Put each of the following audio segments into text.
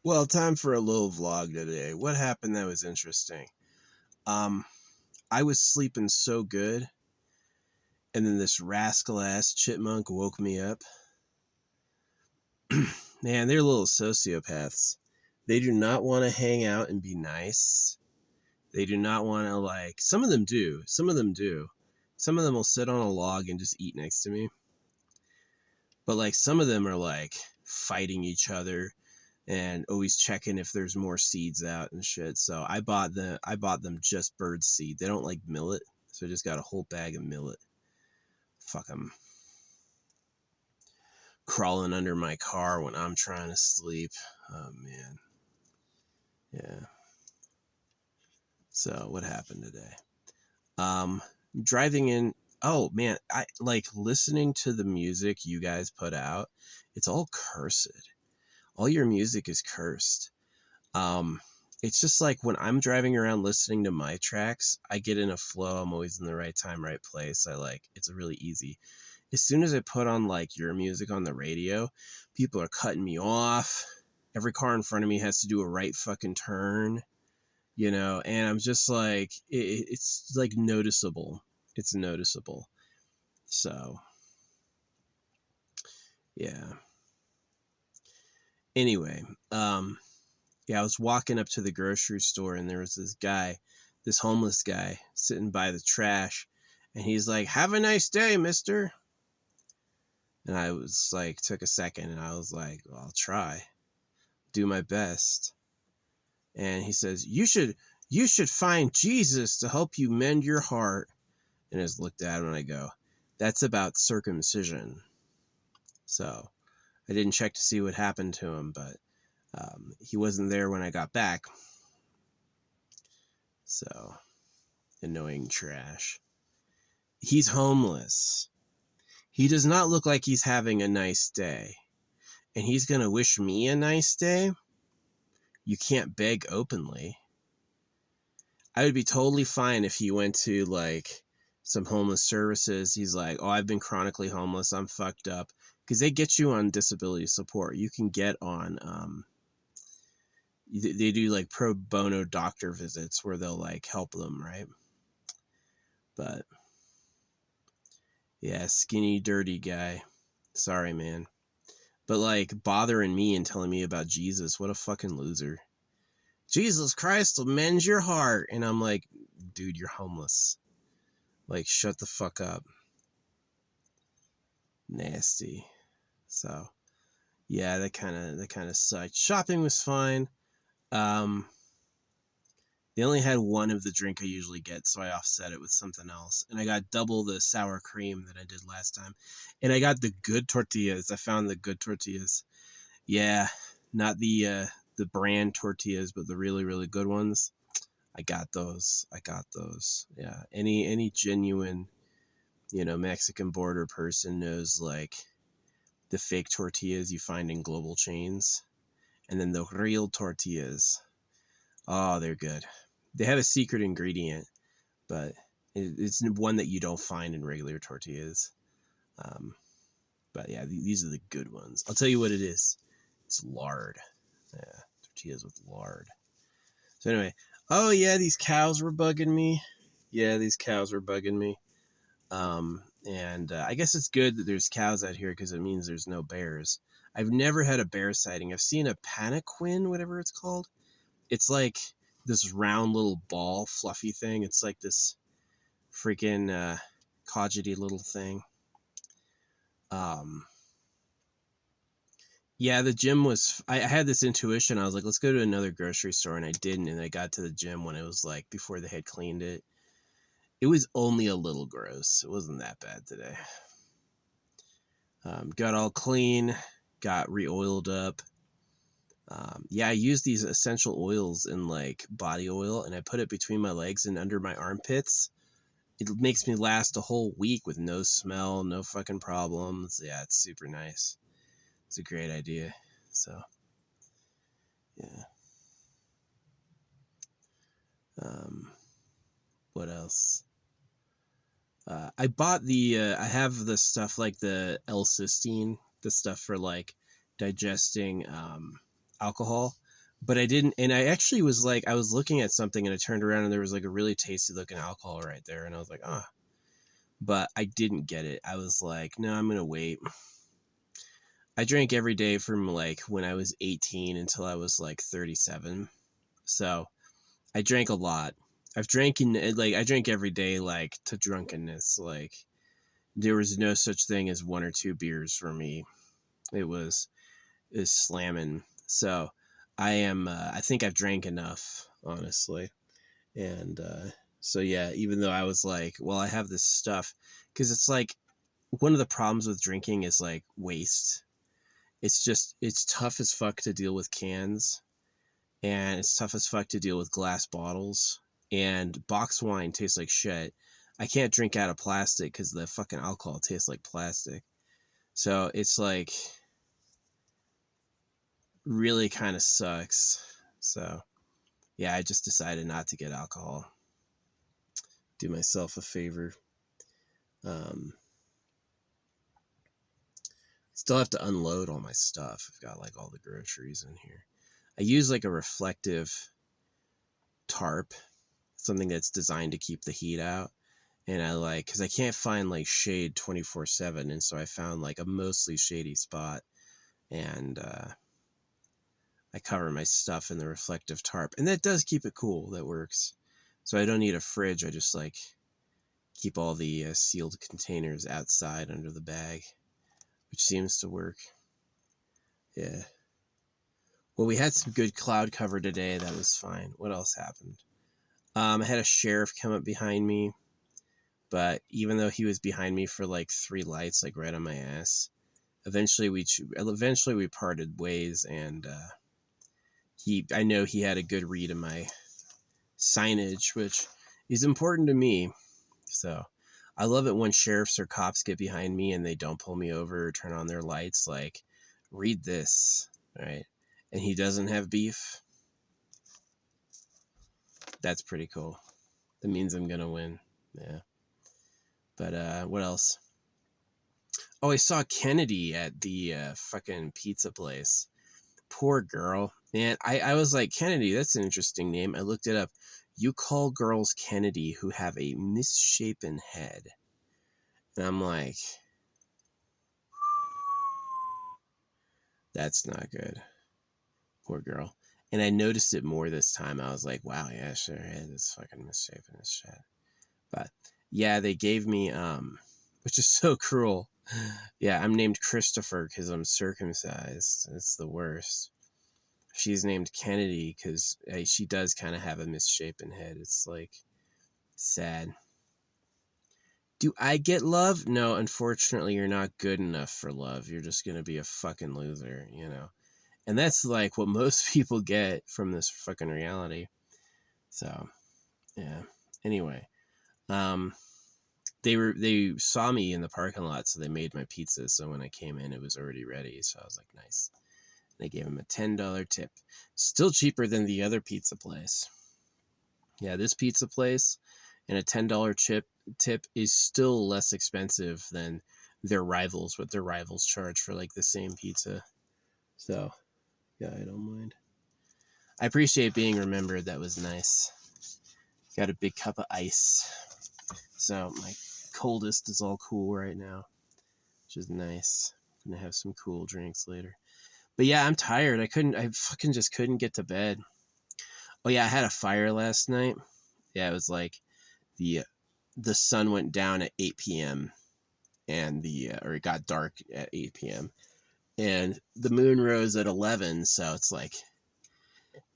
Well, time for a little vlog today. What happened that was interesting? Um, I was sleeping so good, and then this rascal ass chipmunk woke me up. Man, they're little sociopaths. They do not want to hang out and be nice. They do not want to, like, some of them do. Some of them do. Some of them will sit on a log and just eat next to me. But, like, some of them are, like, fighting each other and always checking if there's more seeds out and shit. So I bought them just bird seed. They don't like millet, so I just got a whole bag of millet. Fuck them. Crawling under my car when I'm trying to sleep. Oh man. Yeah. So what happened today? Um Driving in. Oh man, I like listening to the music you guys put out. It's all cursed. All your music is cursed. Um, it's just like when I'm driving around listening to my tracks, I get in a flow. I'm always in the right time, right place. It's really easy. As soon as I put on like your music on the radio, people are cutting me off. Every car in front of me has to do a right fucking turn, and I'm just like, it's like noticeable. It's noticeable. So, yeah. Anyway, yeah, I was walking up to the grocery store and there was this homeless guy sitting by the trash, and he's like, "Have a nice day, mister." And I was like, took a second and I was like, well, I'll try, do my best. And he says, "You should find Jesus to help you mend your heart." And I just looked at him and I go, "That's about circumcision." So I didn't check to see what happened to him, but he wasn't there when I got back. So, annoying trash. He's homeless. He does not look like he's having a nice day. And he's going to wish me a nice day? You can't beg openly. I would be totally fine if he went to like some homeless services. He's like, "Oh, I've been chronically homeless. I'm fucked up." Because they get you on disability support. You can get on, they do like pro bono doctor visits where they'll like help them, right? But yeah, skinny, dirty guy. Sorry, man. But like bothering me and telling me about Jesus, what a fucking loser. Jesus Christ will mend your heart. And I'm like, dude, you're homeless. Like, shut the fuck up. Nasty. So yeah, that kind of sucked. Shopping was fine. Um, they only had one of the drink I usually get, so I offset it with something else. And I got double the sour cream that I did last time. And I got the good tortillas. I found the good tortillas. Yeah, not the brand tortillas, but the really, really good ones. I got those. I got those. Yeah. Any genuine, Mexican border person knows like the fake tortillas you find in global chains, and then the real tortillas. Oh, they're good. They have a secret ingredient, but it's one that you don't find in regular tortillas. Um, but yeah, these are the good ones. I'll tell you what it is. It's lard. Yeah, tortillas with lard. So anyway, oh yeah, these cows were bugging me. Yeah, these cows were bugging me. And I guess it's good that there's cows out here because it means there's no bears. I've never had a bear sighting. I've seen a panaquin, whatever it's called. It's like this round little ball, fluffy thing. It's like this freaking codgety little thing. Um, yeah, the gym was. I had this intuition. I was like, let's go to another grocery store, and I didn't. And I got to the gym when it was like before they had cleaned it. It was only a little gross. It wasn't that bad today. Got all clean, got re-oiled up. Yeah, I used these essential oils in like body oil, and I put it between my legs and under my armpits. It makes me last a whole week with no smell, no fucking problems. Yeah, it's super nice. It's a great idea. So, yeah. Um, what else? I bought I have the stuff like the L-cysteine, the stuff for like digesting alcohol. but I didn't. And I actually was like, I was looking at something and I turned around and there was like a really tasty looking alcohol right there. And I was like, ah, but I didn't get it. I was like, no, I'm going to wait. I drank every day from like when I was 18 until I was like 37. So I drank a lot. I've drank I drank every day, like to drunkenness. Like there was no such thing as one or two beers for me. It was slamming. So I think I've drank enough, honestly. And so yeah, even though I was like, well, I have this stuff, because it's like one of the problems with drinking is like waste. It's tough as fuck to deal with cans, and it's tough as fuck to deal with glass bottles, and box wine tastes like shit. I can't drink out of plastic because the fucking alcohol tastes like plastic. So it's like really kind of sucks. So yeah, I just decided not to get alcohol. Do myself a favor. Um, Still have to unload all my stuff. I've got like all the groceries in here. I use like a reflective tarp, something that's designed to keep the heat out. And I like, because I can't find like shade 24/7. And so I found like a mostly shady spot. And I cover my stuff in the reflective tarp. And that does keep it cool. That works. So I don't need a fridge. I just like keep all the sealed containers outside under the bag, which seems to work. Yeah. Well, we had some good cloud cover today. That was fine. What else happened? I had a sheriff come up behind me, but even though he was behind me for like 3 lights, like right on my ass, eventually we parted ways, and I know he had a good read of my signage, which is important to me. So I love it when sheriffs or cops get behind me and they don't pull me over or turn on their lights. Like, read this, right? And he doesn't have beef. That's pretty cool. That means I'm gonna win. Yeah. But what else? Oh, I saw Kennedy at the fucking pizza place. Poor girl. Man, I was like, Kennedy, that's an interesting name. I looked it up. You call girls Kennedy who have a misshapen head. And I'm like, that's not good. Poor girl. And I noticed it more this time. I was like, wow, yeah, sure, her head is fucking misshapen as shit. But yeah, they gave me, which is so cruel. Yeah, I'm named Christopher because I'm circumcised. It's the worst. She's named Kennedy because she does kind of have a misshapen head. It's like sad. Do I get love? No, unfortunately, you're not good enough for love. You're just going to be a fucking loser, you know? And that's like what most people get from this fucking reality. So, yeah. Anyway, um, they saw me in the parking lot, so they made my pizza. So when I came in, it was already ready. So I was like, nice. They gave him a $10 tip. Still cheaper than the other pizza place. Yeah, this pizza place and a $10 tip is still less expensive than their rivals, what their rivals charge for like the same pizza. So, yeah, I don't mind. I appreciate being remembered. That was nice. Got a big cup of ice. So my coldest is all cool right now, which is nice. I'm gonna have some cool drinks later. But yeah, I'm tired. I fucking just couldn't get to bed. Oh yeah, I had a fire last night. Yeah, it was like the the sun went down at 8 p.m. and or it got dark at 8 p.m. and the moon rose at 11, so it's like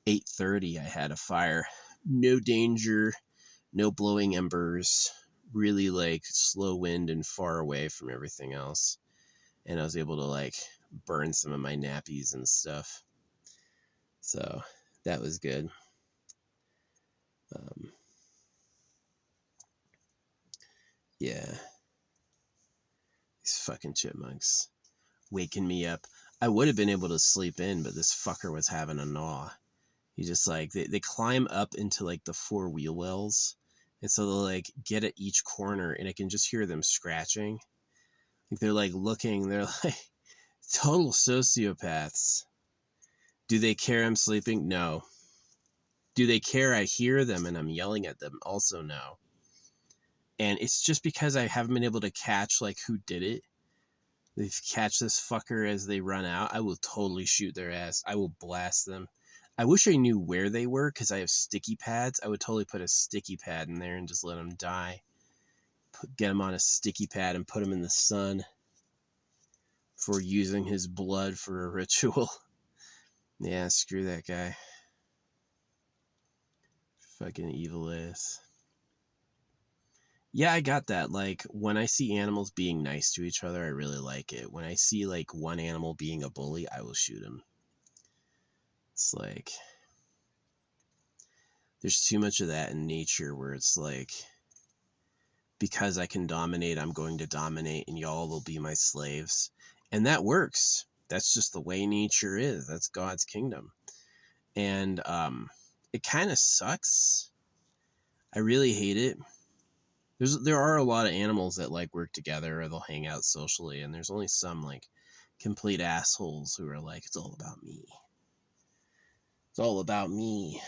8:30 I had a fire. No danger, no blowing embers, really like slow wind and far away from everything else. And I was able to like burn some of my nappies and stuff. So that was good. Um, yeah. These fucking chipmunks waking me up. I would have been able to sleep in, but this fucker was having a gnaw. He just like, they climb up into like the 4 wheel wells. And so they'll like get at each corner and I can just hear them scratching. Like they're like looking, they're like total sociopaths. Do they care I'm sleeping? No. Do they care I hear them and I'm yelling at them? Also no. And it's just because I haven't been able to catch like who did it. They catch this fucker as they run out, I will totally shoot their ass. I will blast them. I wish I knew where they were because I have sticky pads. I would totally put a sticky pad in there and just let them die. Get him on a sticky pad and put him in the sun for using his blood for a ritual. Yeah, screw that guy. Fucking evil ass. Yeah, I got that. Like, when I see animals being nice to each other, I really like it. When I see, like, one animal being a bully, I will shoot him. It's like, there's too much of that in nature where it's like, because I can dominate, I'm going to dominate, and y'all will be my slaves. And that works. That's just the way nature is. That's God's kingdom. And it kind of sucks. I really hate it. There are a lot of animals that like work together or they'll hang out socially, and there's only some like complete assholes who are like, it's all about me. It's all about me.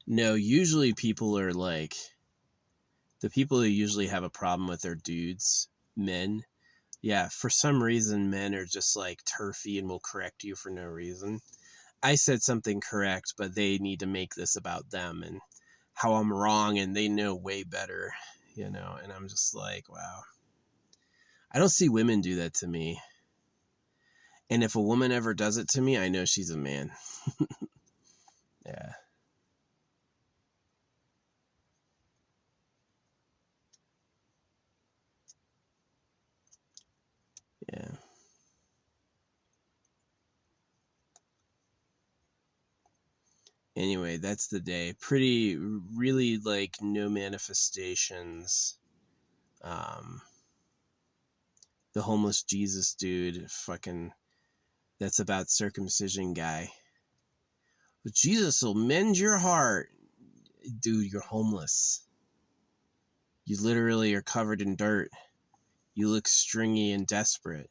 No, usually people are like, the people who usually have a problem with are dudes, men. Yeah, for some reason, men are just like turfy and will correct you for no reason. I said something correct, but they need to make this about them and how I'm wrong, and they know way better, you know, and I'm just like, wow. I don't see women do that to me. And if a woman ever does it to me, I know she's a man. Yeah. Yeah. Anyway, that's the day. Pretty, really like no manifestations. The homeless Jesus dude, fucking, that's about circumcision guy. But Jesus will mend your heart. Dude, you're homeless. You literally are covered in dirt. You look stringy and desperate.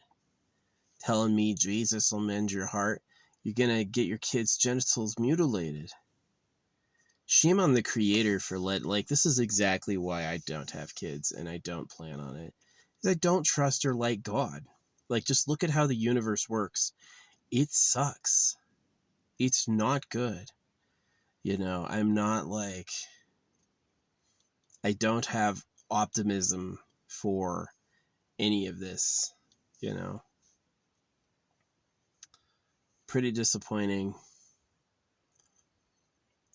Telling me Jesus will mend your heart. You're gonna get your kids' genitals mutilated. Shame on the creator for like, this is exactly why I don't have kids and I don't plan on it. Because I don't trust or like God. Like, just look at how the universe works. It sucks. It's not good. You know, I'm not like, I don't have optimism for any of this, you know. Pretty disappointing.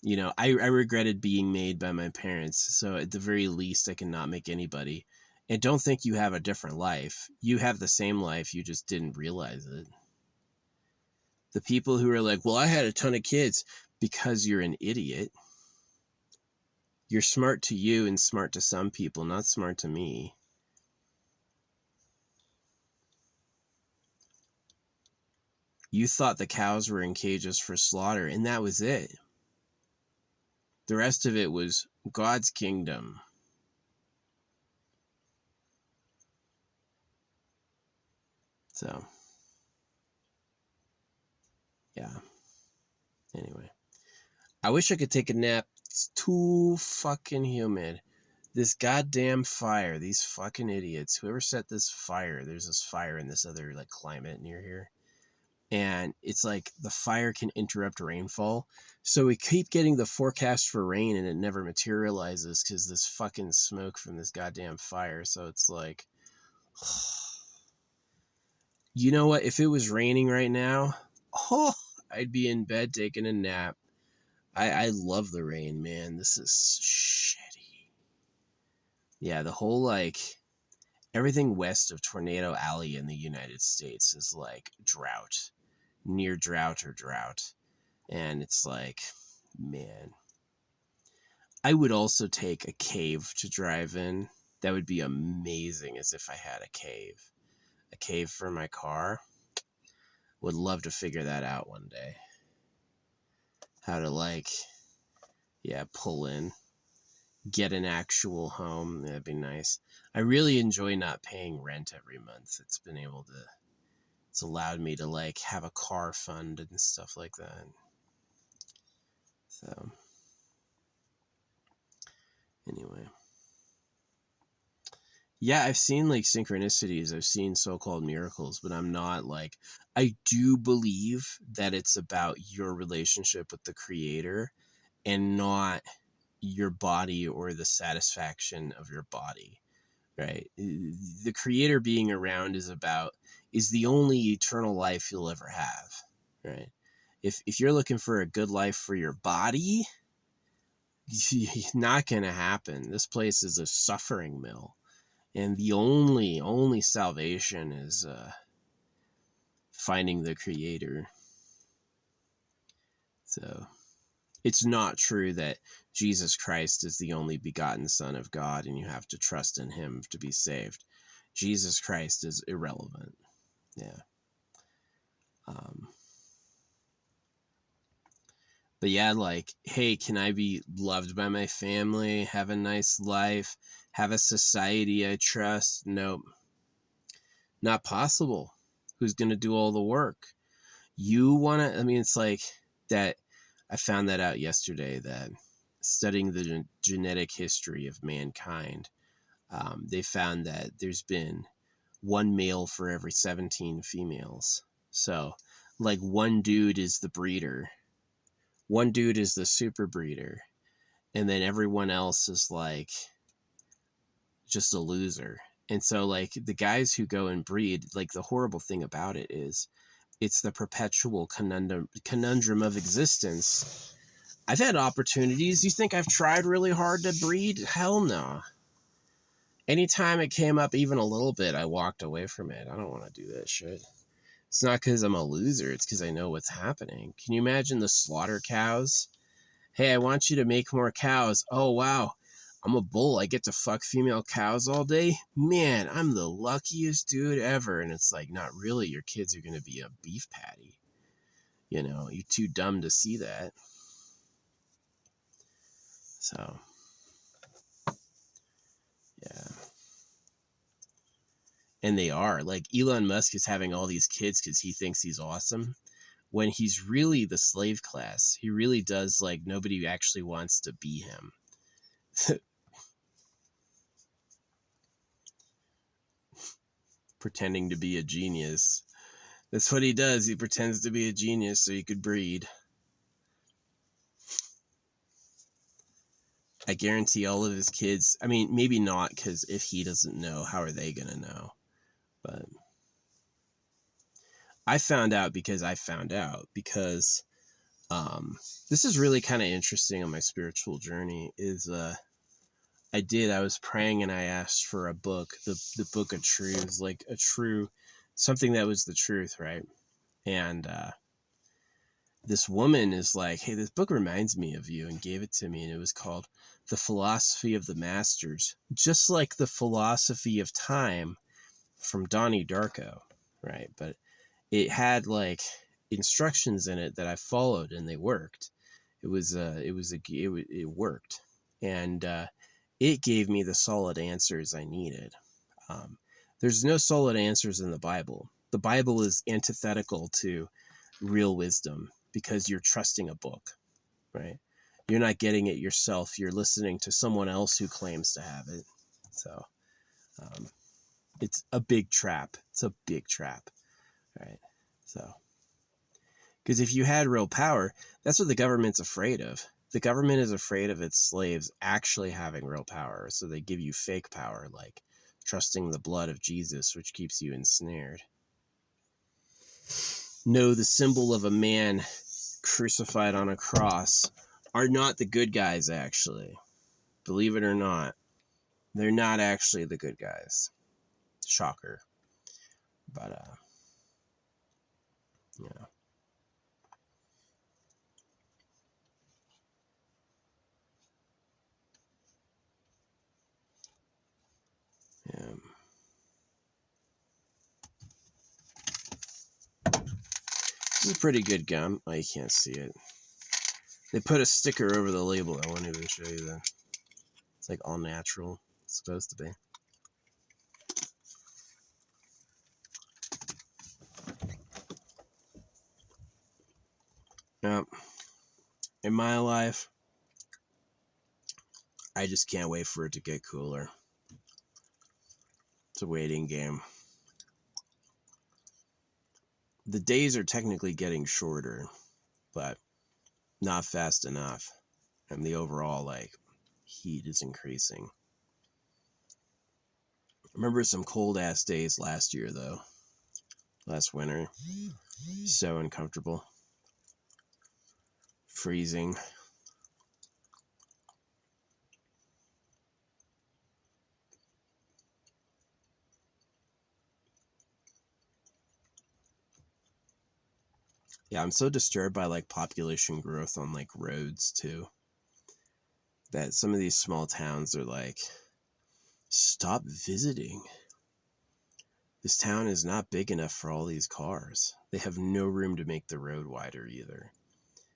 You know, I regretted being made by my parents, so at the very least I cannot make anybody. And don't think you have a different life. You have the same life, you just didn't realize it. The people who are like, well, I had a ton of kids, because you're an idiot. You're smart to you and smart to some people, not smart to me. You thought the cows were in cages for slaughter, and that was it. The rest of it was God's kingdom. So, yeah. Anyway. I wish I could take a nap. It's too fucking humid. This goddamn fire. These fucking idiots. Whoever set this fire. There's this fire in this other like climate near here. And it's like the fire can interrupt rainfall. So we keep getting the forecast for rain and it never materializes because this fucking smoke from this goddamn fire. So it's like, you know what? If it was raining right now, oh, I'd be in bed taking a nap. I love the rain, man. This is shitty. Yeah, the whole like everything west of Tornado Alley in the United States is like drought, near drought or drought. And it's like, man, I would also take a cave to drive in. That would be amazing, as if I had a cave for my car. Would love to figure that out one day. How to like, yeah, pull in. get an actual home. That'd be nice. I really enjoy not paying rent every month. It's allowed me to like have a car fund and stuff like that. So anyway. Yeah, I've seen like synchronicities, I've seen so-called miracles, but I'm not like, I do believe that it's about your relationship with the creator and not your body or the satisfaction of your body, right? The creator being around is the only eternal life you'll ever have, right? If you're looking for a good life for your body, not going to happen. This place is a suffering mill. And the only salvation is finding the creator. So it's not true that Jesus Christ is the only begotten Son of God and you have to trust in him to be saved. Jesus Christ is irrelevant. Yeah. But yeah, like, hey, can I be loved by my family, have a nice life, have a society I trust? Nope. Not possible. Who's going to do all the work? You want to, I mean, it's like that. I found that out yesterday, that studying the genetic history of mankind, they found that there's been one male for every 17 females. So like one dude is the breeder, one dude is the super breeder, and then everyone else is like just a loser. And so like the guys who go and breed, like the horrible thing about it is it's the perpetual conundrum of existence. I've had opportunities. You think I've tried really hard to breed? Hell no. Anytime it came up even a little bit, I walked away from it. I don't want to do that shit. It's not because I'm a loser. It's because I know what's happening. Can you imagine the slaughter cows? Hey, I want you to make more cows. Oh, wow. I'm a bull. I get to fuck female cows all day. Man, I'm the luckiest dude ever. And it's like, not really. Your kids are going to be a beef patty. You know, you're too dumb to see that. So, yeah. And they are. Like, Elon Musk is having all these kids because he thinks he's awesome, when he's really the slave class. He really does, like, nobody actually wants to be him. Pretending to be a genius. That's what he does. He pretends to be a genius so he could breed. I guarantee all of his kids, I mean, maybe not, because if he doesn't know, how are they going to know? But I found out because this is really kind of interesting on my spiritual journey. I was praying and I asked for a book, the book of truths, like something that was the truth, right? And this woman is like, hey, this book reminds me of you, and gave it to me, and it was called The Philosophy of the Masters, just like The Philosophy of Time from Donnie Darko, right? But it had like instructions in it that I followed, and they worked. It worked, and it gave me the solid answers I needed. There's no solid answers in the Bible. The Bible is antithetical to real wisdom because you're trusting a book, right? You're not getting it yourself. You're listening to someone else who claims to have it. So it's a big trap. It's a big trap, right? So, because if you had real power, that's what the government's afraid of. The government is afraid of its slaves actually having real power. So they give you fake power, like trusting the blood of Jesus, which keeps you ensnared. No, the symbol of a man crucified on a cross are not the good guys, actually. Believe it or not, they're not actually the good guys. Shocker. But, yeah. Yeah. This is pretty good gum. Oh, you can't see it. They put a sticker over the label. I won't even show you that. like all natural. It's supposed to be. Now, in my life, I just can't wait for it to get cooler. It's a waiting game. The days are technically getting shorter, but not fast enough. And the overall, like, heat is increasing. Remember some cold ass days last year, though. Last winter. So uncomfortable. Freezing. Yeah, I'm so disturbed by like population growth on like roads too. That some of these small towns are like, stop visiting. This town is not big enough for all these cars. They have no room to make the road wider either.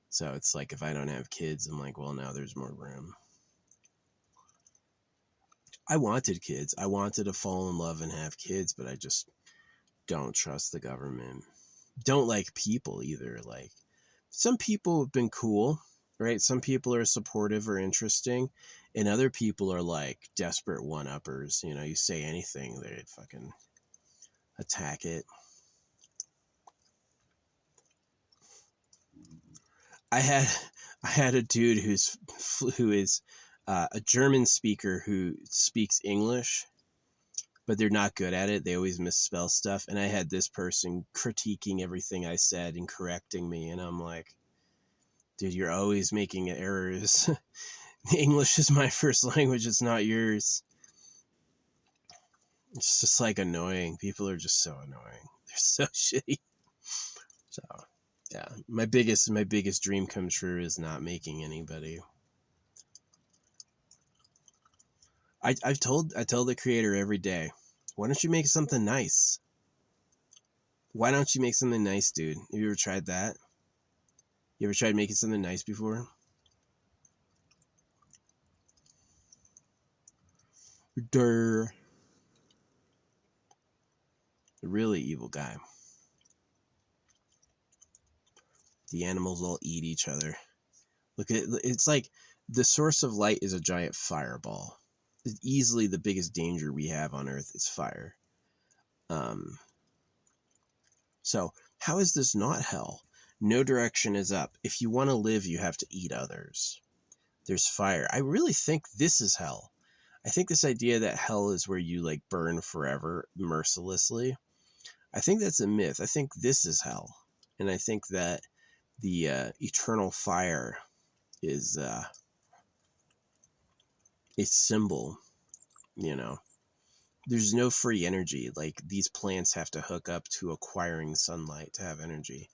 So it's like if I don't have kids, I'm like, well, now there's more room. I wanted kids. I wanted to fall in love and have kids, but I just don't trust the government. Don't like people either. Like, some people have been cool, right? Some people are supportive or interesting, and other people are like desperate one-uppers. You know, you say anything, they fucking attack it. I had a dude who is a German speaker who speaks English, but they're not good at it. They always misspell stuff. And I had this person critiquing everything I said and correcting me. And I'm like, dude, you're always making errors. English is my first language. It's not yours. It's just like annoying. People are just so annoying. They're so shitty. So yeah, my biggest dream come true is not making anybody. I tell the creator every day, why don't you make something nice? Why don't you make something nice, dude? Have you ever tried that? You ever tried making something nice before? Durr. A really evil guy. The animals all eat each other. Look at it's like the source of light is a giant fireball. It's easily the biggest danger we have on Earth is fire. So how is this not hell? No direction is up. If you want to live, you have to eat others. There's fire. I really think this is hell. I think this idea that hell is where you like burn forever mercilessly, I think that's a myth. I think this is hell. And I think that the eternal fire is a symbol, you know. There's no free energy. Like, these plants have to hook up to acquiring sunlight to have energy.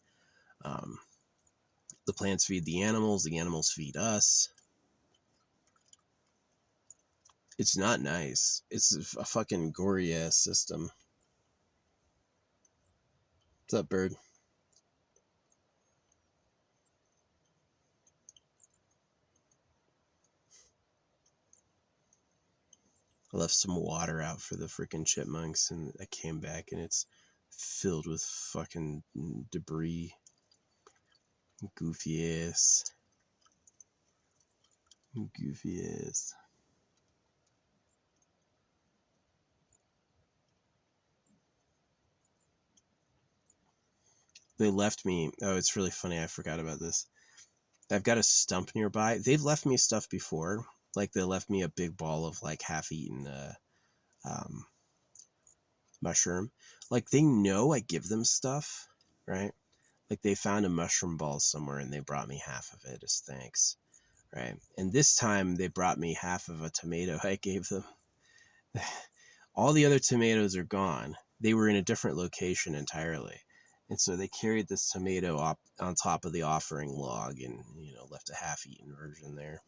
The plants feed the animals feed us. It's not nice. It's a fucking gory ass system. What's up, bird? I left some water out for the freaking chipmunks, and I came back and it's filled with fucking debris. Goofy ass. Goofy ass. They left me. Oh, it's really funny. I forgot about this. I've got a stump nearby. They've left me stuff before. Like, they left me a big ball of like half-eaten mushroom. Like, they know I give them stuff, right? Like, they found a mushroom ball somewhere and they brought me half of it as thanks, right? And this time they brought me half of a tomato I gave them. All the other tomatoes are gone. They were in a different location entirely. And so they carried this tomato up on top of the offering log and, you know, left a half-eaten version there.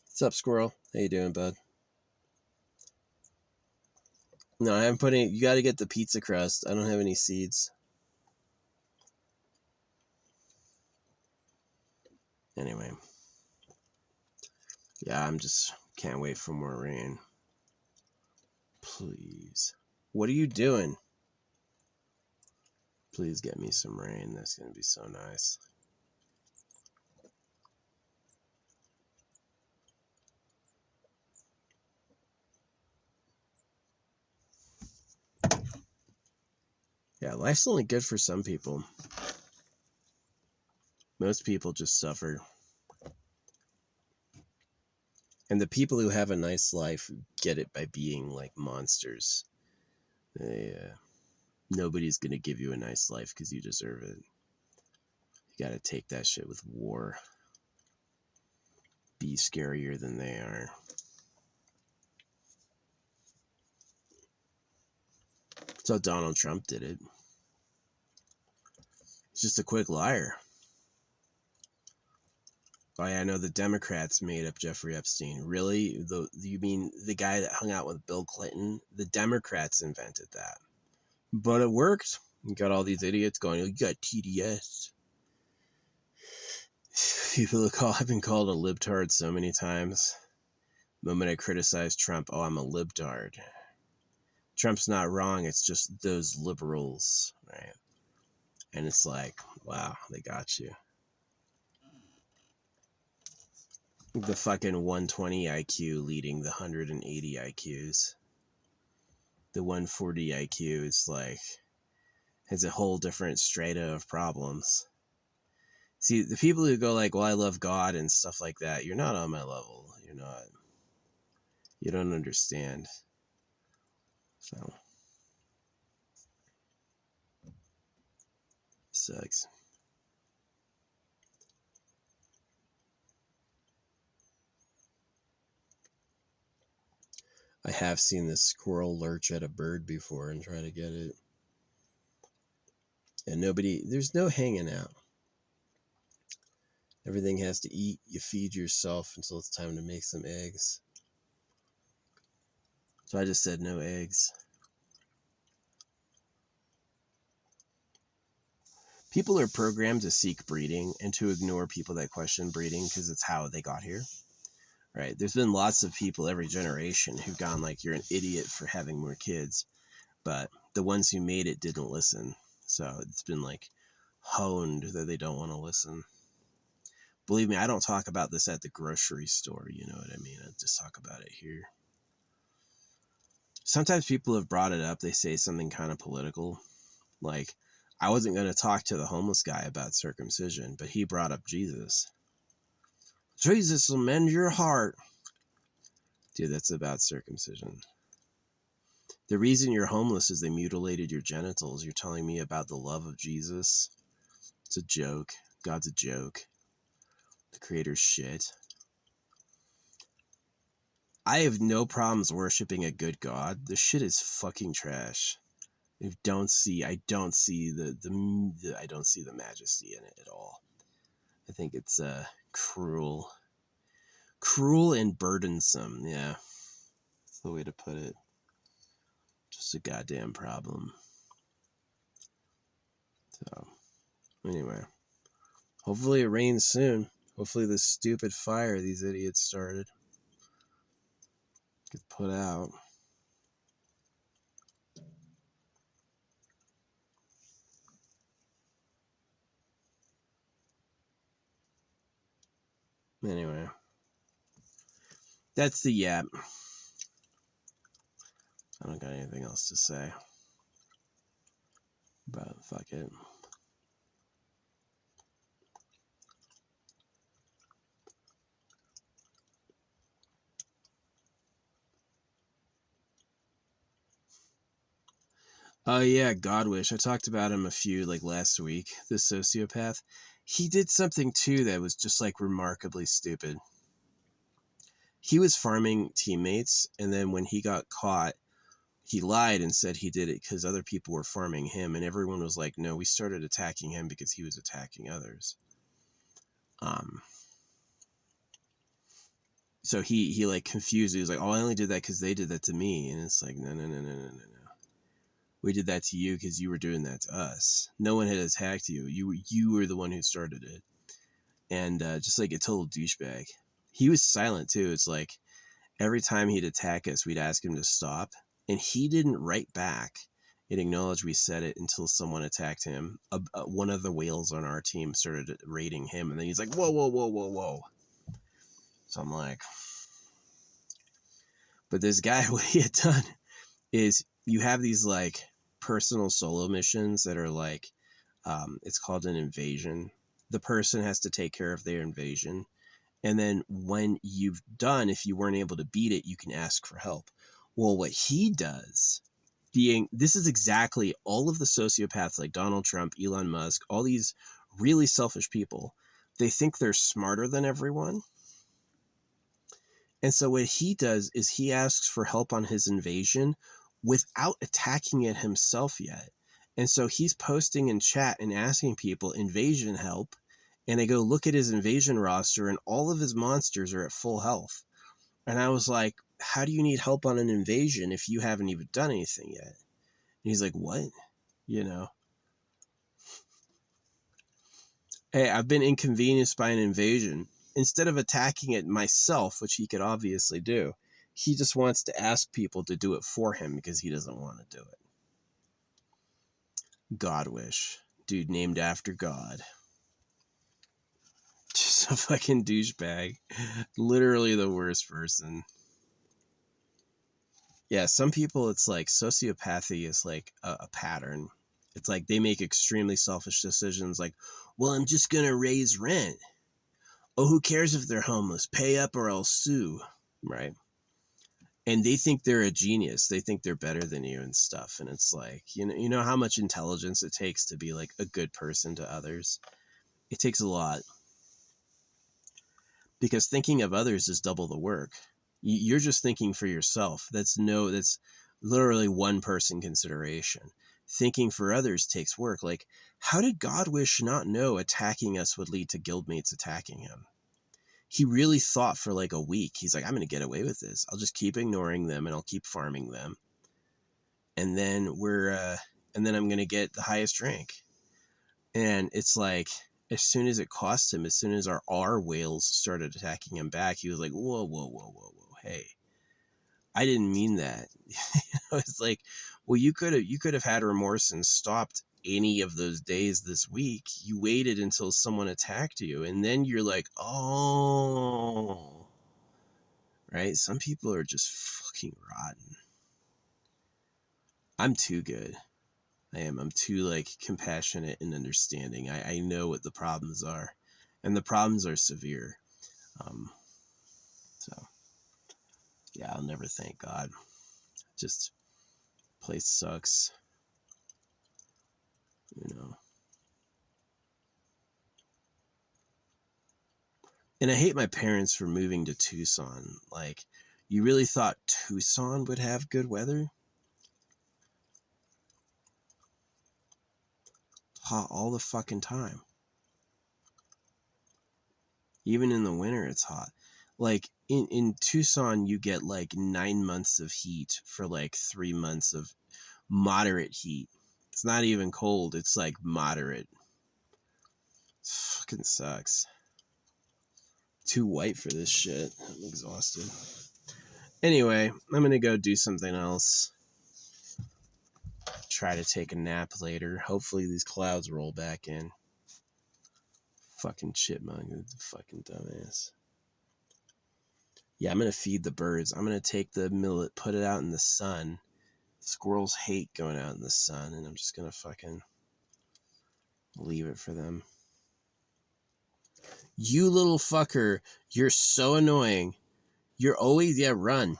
What's up, squirrel? How you doing, bud? No, I'm putting... You got to get the pizza crust. I don't have any seeds. Anyway. Yeah, I'm just can't wait for more rain. Please. What are you doing? Please get me some rain. That's going to be so nice. Yeah, life's only good for some people. Most people just suffer. And the people who have a nice life get it by being like monsters. Nobody's going to give you a nice life because you deserve it. You got to take that shit with war. Be scarier than they are. That's how Donald Trump did it. He's just a quick liar. Oh yeah, I know the Democrats made up Jeffrey Epstein. Really? You mean the guy that hung out with Bill Clinton? The Democrats invented that. But it worked. You got all these idiots going, you got TDS. People have been called a libtard so many times. The moment I criticize Trump, oh, I'm a libtard. Trump's not wrong, it's just those liberals, right? And it's like, wow, they got you. The fucking 120 IQ leading the 180 IQs. The 140 IQ is like, has a whole different strata of problems. See, the people who go like, well, I love God and stuff like that, you're not on my level. You're not. You don't understand. So, sucks. I have seen this squirrel lurch at a bird before and try to get it. And there's no hanging out. Everything has to eat. You feed yourself until it's time to make some eggs. So I just said no eggs. People are programmed to seek breeding and to ignore people that question breeding because it's how they got here. Right? There's been lots of people every generation who've gone like, you're an idiot for having more kids. But the ones who made it didn't listen. So it's been like honed that they don't want to listen. Believe me, I don't talk about this at the grocery store. You know what I mean? I just talk about it here. Sometimes people have brought it up. They say something kind of political. Like, I wasn't going to talk to the homeless guy about circumcision, but he brought up Jesus. Jesus will mend your heart. Dude, that's about circumcision. The reason you're homeless is they mutilated your genitals. You're telling me about the love of Jesus? It's a joke. God's a joke. The creator's shit. I have no problems worshiping a good God. This shit is fucking trash. I don't see the I don't see the majesty in it at all. I think it's cruel and burdensome. Yeah, that's the way to put it. Just a goddamn problem. So anyway, hopefully it rains soon. Hopefully this stupid fire these idiots started gets put out. Anyway, that's the yap. I don't got anything else to say. But fuck it. Oh yeah, Godwish. I talked about him a few like last week. The sociopath. He did something too that was just like remarkably stupid. He was farming teammates, and then when he got caught, he lied and said he did it because other people were farming him, and everyone was like, "No, we started attacking him because he was attacking others." So he like confused. He was like, "Oh, I only did that because they did that to me," and it's like, no. We did that to you because you were doing that to us. No one had attacked you. You were the one who started it. And just like a total douchebag. he was silent too. It's like every time he'd attack us, we'd ask him to stop, and he didn't write back and acknowledge we said it until someone attacked him. One of the whales on our team started raiding him, and then he's like, whoa, whoa, whoa, whoa, whoa. So I'm like, but this guy, what he had done is you have these like personal solo missions that are like, it's called an invasion. The person has to take care of their invasion. And then when you've done, if you weren't able to beat it, you can ask for help. Well, what he does, this is exactly all of the sociopaths like Donald Trump, Elon Musk, all these really selfish people, they think they're smarter than everyone. And so what he does is he asks for help on his invasion without attacking it himself yet. And so he's posting in chat and asking people invasion help. And they go look at his invasion roster and all of his monsters are at full health. And I was like, how do you need help on an invasion if you haven't even done anything yet? And he's like, what? You know? Hey, I've been inconvenienced by an invasion. Instead of attacking it myself, which he could obviously do, he just wants to ask people to do it for him because he doesn't want to do it. Godwish. Dude named after God. Just a fucking douchebag. Literally the worst person. Yeah, some people, it's like sociopathy is like a pattern. It's like they make extremely selfish decisions like, well, I'm just going to raise rent. Oh, who cares if they're homeless? Pay up or I'll sue. Right? And they think they're a genius. They think they're better than you and stuff. And it's like, you know how much intelligence it takes to be like a good person to others? It takes a lot. Because thinking of others is double the work. You're just thinking for yourself. That's literally one person consideration. Thinking for others takes work. Like, how did Godwish not know attacking us would lead to guildmates attacking him? He really thought for like a week. He's like, I'm going to get away with this. I'll just keep ignoring them and I'll keep farming them. And then I'm going to get the highest rank. And it's like, as soon as it cost him, as soon as our whales started attacking him back, he was like, whoa, whoa, whoa, whoa, whoa. Hey, I didn't mean that. It's like, well, you could have had remorse and stopped any of those days this week. You waited until someone attacked you, and then you're like, oh, right? Some people are just fucking rotten. I'm too good. I am. I'm too like compassionate and understanding. I know what the problems are, and the problems are severe. So yeah, I'll never thank God. Just place sucks, you know. And I hate my parents for moving to Tucson. Like, you really thought Tucson would have good weather? Hot all the fucking time. Even in the winter, it's hot. Like, in Tucson, you get like 9 months of heat for like 3 months of moderate heat. It's not even cold, it's like moderate. It fucking sucks. Too white for this shit. I'm exhausted. Anyway, I'm gonna go do something else. Try to take a nap later. Hopefully these clouds roll back in. Fucking chipmunk, fucking dumbass. Yeah, I'm gonna feed the birds. I'm gonna take the millet, put it out in the sun. Squirrels hate going out in the sun, and I'm just gonna fucking leave it for them. You little fucker, you're so annoying. You're always, run.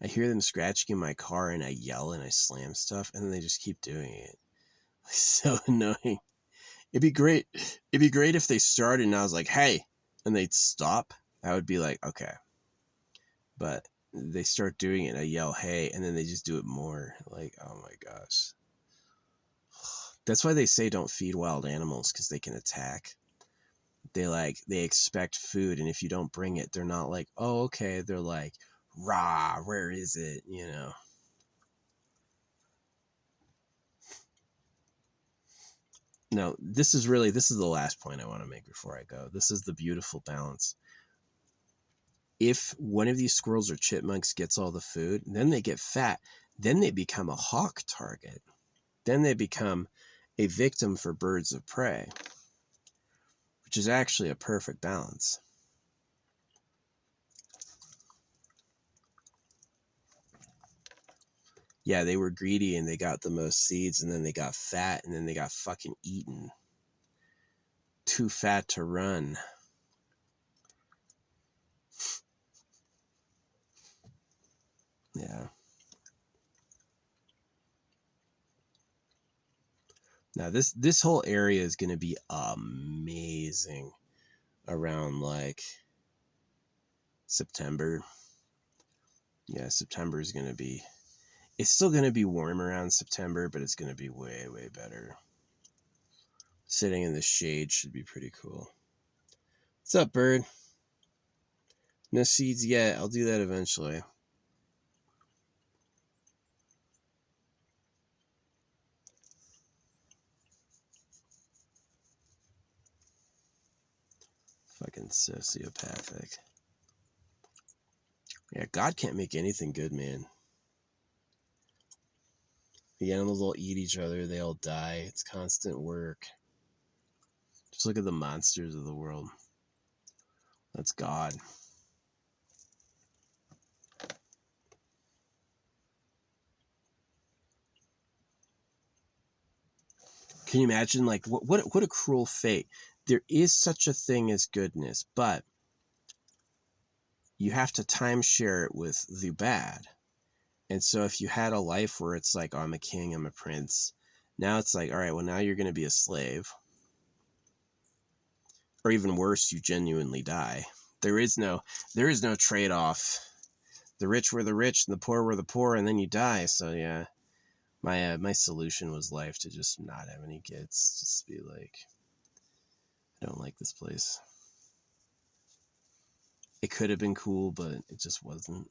I hear them scratching in my car and I yell and I slam stuff and then they just keep doing it. It's so annoying. It'd be great if they started and I was like, hey, and they'd stop. I would be like, okay. But they start doing it and I yell, hey, and then they just do it more. Like, oh my gosh. That's why they say don't feed wild animals, because they can attack. They expect food, and if you don't bring it, they're not like, oh, okay. They're like, rah, where is it? You know. No, this is the last point I want to make before I go. This is the beautiful balance. If one of these squirrels or chipmunks gets all the food, then they get fat, then they become a hawk target. Then they become a victim for birds of prey, which is actually a perfect balance. Yeah, they were greedy and they got the most seeds, and then they got fat, and then they got fucking eaten. Too fat to run. Yeah. Now this whole area is going to be amazing around like September. Yeah, September is going to be, it's still going to be warm around September, but it's going to be way, way better. Sitting in the shade should be pretty cool. What's up, bird? No seeds yet. I'll do that eventually. Fucking sociopathic. Yeah, God can't make anything good, man. The animals all eat each other. They all die. It's constant work. Just look at the monsters of the world. That's God. Can you imagine, like, what a cruel fate? There is such a thing as goodness, but you have to timeshare it with the bad. And so if you had a life where it's like, oh, I'm a king, I'm a prince, now it's like, all right, well, now you're going to be a slave. Or even worse, you genuinely die. There is no trade-off. The rich were the rich and the poor were the poor, and then you die. So yeah, my solution was life, to just not have any kids. Just be like, I don't like this place. It could have been cool, but it just wasn't.